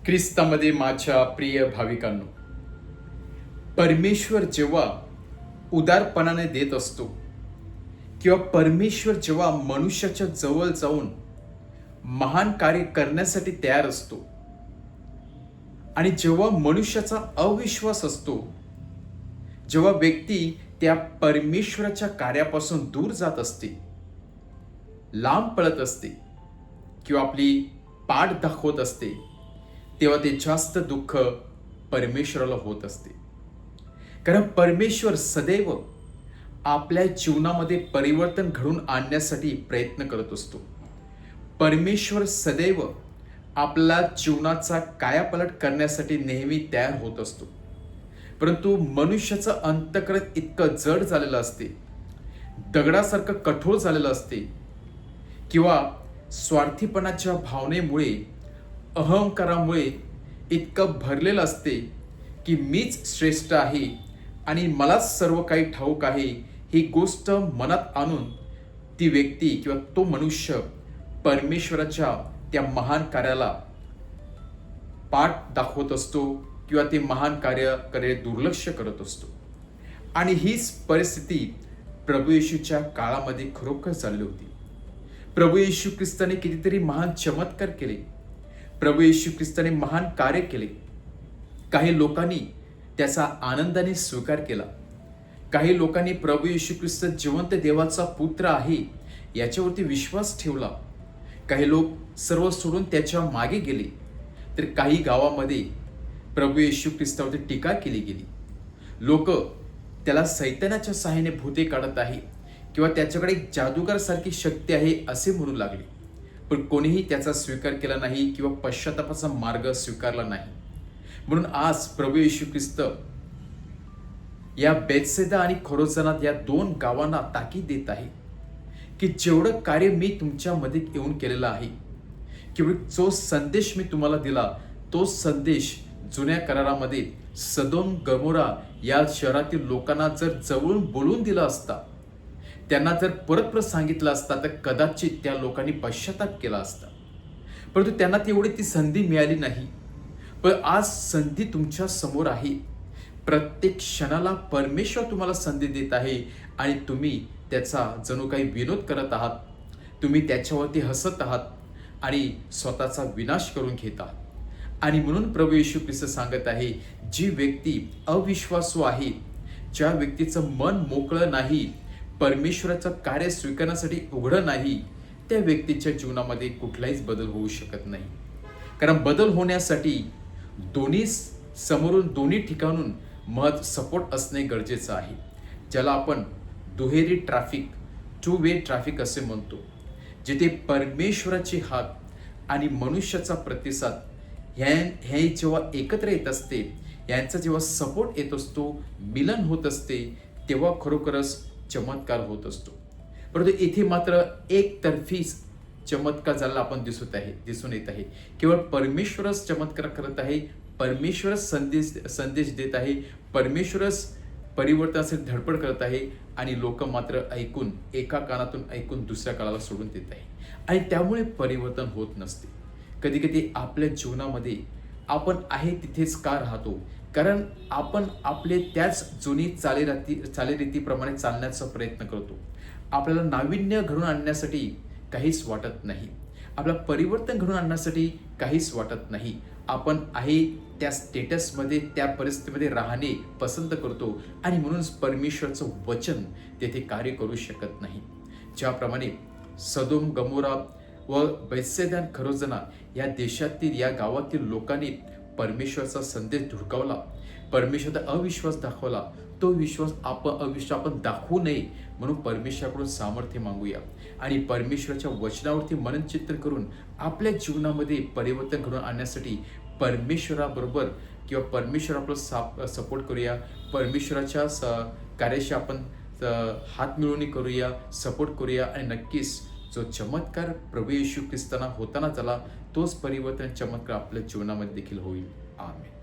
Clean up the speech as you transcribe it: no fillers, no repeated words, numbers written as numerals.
ख्रिस्तामध्ये माझ्या प्रिय भाविकांनो, परमेश्वर जेव्हा उदारपणाने देत असतो किंवा परमेश्वर जेव्हा मनुष्याच्या जवळ जाऊन महान कार्य करण्यासाठी तयार असतो आणि जेव्हा मनुष्याचा अविश्वास असतो, जेव्हा व्यक्ती त्या परमेश्वराच्या कार्यापासून दूर जात असते, लांब पळत असते किंवा आपली पाठ दाखवत असते, तेव्हा ते जास्त दुःख परमेश्वराला होत असते. कारण परमेश्वर सदैव आपल्या जीवनामध्ये परिवर्तन घडवून आणण्यासाठी प्रयत्न करत असतो. परमेश्वर सदैव आपला जीवनाचा कायापालट करण्यासाठी नेहमी तयार होत असतो. परंतु मनुष्याचं अंतःकरण इतकं जड झालेलं असते, दगडासारखं कठोर झालेलं असते, किंवा स्वार्थीपणाच्या भावनेमुळे, अहंकारामुळे इतकं भरलेलं असते की मीच श्रेष्ठ आहे आणि मलाच सर्व काही ठाऊक आहे, ही गोष्ट मनात आणून ती व्यक्ती किंवा तो मनुष्य परमेश्वराच्या त्या महान कार्याला पाठ दाखवत असतो किंवा ते महान कार्याकडे दुर्लक्ष करत असतो. आणि हीच परिस्थिती प्रभू येशूच्या काळामध्ये खरोखर चालली होती. प्रभू येशू ख्रिस्ताने कितीतरी महान चमत्कार केले, प्रभू येशू ख्रिस्ताने महान कार्य केले. काही लोकांनी त्याचा आनंदाने स्वीकार केला. काही लोकांनी प्रभू येशू ख्रिस्त जिवंत देवाचा पुत्र आहे याच्यावरती विश्वास ठेवला. काही लोक सर्व सोडून त्याच्या मागे गेले, तर काही गावामध्ये प्रभू येशू ख्रिस्तावरती टीका केली गेली. लोक त्याला सैतानाच्या सहाय्याने भूते काढत आहे किंवा त्याच्याकडे एक जादूगारसारखी शक्ती आहे असे म्हणू लागले. पण कोणीही त्याचा स्वीकार केला नाही किंवा पश्चातापाचा मार्ग स्वीकारला नाही. म्हणून आज प्रभू येशू ख्रिस्त या बेथसेदा आणि खोराजानात या दोन गावांना ताकीद देत आहे की जेवढं कार्य मी तुमच्यामध्ये येऊन केलेलं आहे, किंवा जो संदेश मी तुम्हाला दिला, तो संदेश जुन्या करारामध्ये सदोम गमोरा या शहरातील लोकांना जर जवळून बोलून दिला असता, त्यांना जर परत सांगितलं असता, तर कदाचित त्या लोकांनी पश्चाताप केला असता. परंतु त्यांना तेवढी ती संधी मिळाली नाही. पण आज संधी तुमच्या समोर आहे. प्रत्येक क्षणाला परमेश्वर तुम्हाला संधी देत आहे आणि तुम्ही त्याचा जणू काही विनोद करत आहात. तुम्ही त्याच्यावरती हसत आहात आणि स्वतःचा विनाश करून घेत आहात. आणि म्हणून प्रभू येशू ख्रिस्त सांगत आहे, जी व्यक्ती अविश्वासू आहे, ज्या व्यक्तीचं मन मोकळं नाही, परमेश्वराचं कार्य स्वीकारण्यासाठी उघडं नाही, त्या व्यक्तीच्या जीवनामध्ये कुठलाहीच बदल होऊ शकत नाही. कारण बदल होण्यासाठी दोन्ही समोरून, दोन्ही ठिकाणून सपोर्ट असणे गरजेचं आहे. ज्याला आपण दुहेरी ट्रॅफिक, टू वे ट्रॅफिक असे म्हणतो, जिथे परमेश्वराची हात आणि मनुष्याचा प्रतिसाद हे जेव्हा एकत्र येत असते, यांचा जेव्हा सपोर्ट येत असतो, मिलन होत असते, तेव्हा खरोखरच चमत्कार होत असतो. परंतु इथे मात्र एकतर्फी चमत्कार झाला आपण दिसून येत आहे. केवळ परमेश्वरच चमत्कार करत आहे, परमेश्वरच संदेश देत आहे, परमेश्वरच परिवर्तनासाठी धडपड करत आहे, आणि लोक मात्र ऐकून, एका कानातून ऐकून दुसऱ्या कानाला सोडून देत आहे. आणि त्यामुळे परिवर्तन होत नसते. कधी कधी आपल्या जीवनामध्ये आपण आहे तिथेच का राहतो? कारण आपण आपले त्याच जुनी चालीरीतीप्रमाणे चालण्याचा प्रयत्न करतो. आपल्याला नाविन्य घडून आणण्यासाठी काहीच वाटत नाही, आपल्याला परिवर्तन घडून आणण्यासाठी काहीच वाटत नाही. आपण आहे त्या स्टेटसमध्ये, त्या परिस्थितीमध्ये राहणे पसंत करतो, आणि म्हणूनच परमेश्वराचं वचन तेथे कार्य करू शकत नाही. ज्याप्रमाणे सदोम गमोरा व बेथसेदा खोराजा या देशातील, या गावातील लोकांनी परमेश्वराचा संदेश धुडकावला, परमेश्वराचा अविश्वास दाखवला, तो अविश्वास आपण दाखवू नये म्हणून परमेश्वराकडून सामर्थ्य मागूया आणि परमेश्वराच्या वचनावरती मननचिंतन करून आपल्या जीवनामध्ये परिवर्तन घडवून आणण्यासाठी परमेश्वराबरोबर किंवा परमेश्वर आपलं सपोर्ट करूया. परमेश्वराच्या कार्याशी आपण हात मिळवणी करूया, सपोर्ट करूया, आणि नक्कीच जो चमत्कार प्रभू येशू ख्रिस्ताना होताना झाला, तोच परिवर्तन चमत्कार आपल्या जीवनामध्ये देखील होईल. आमेन.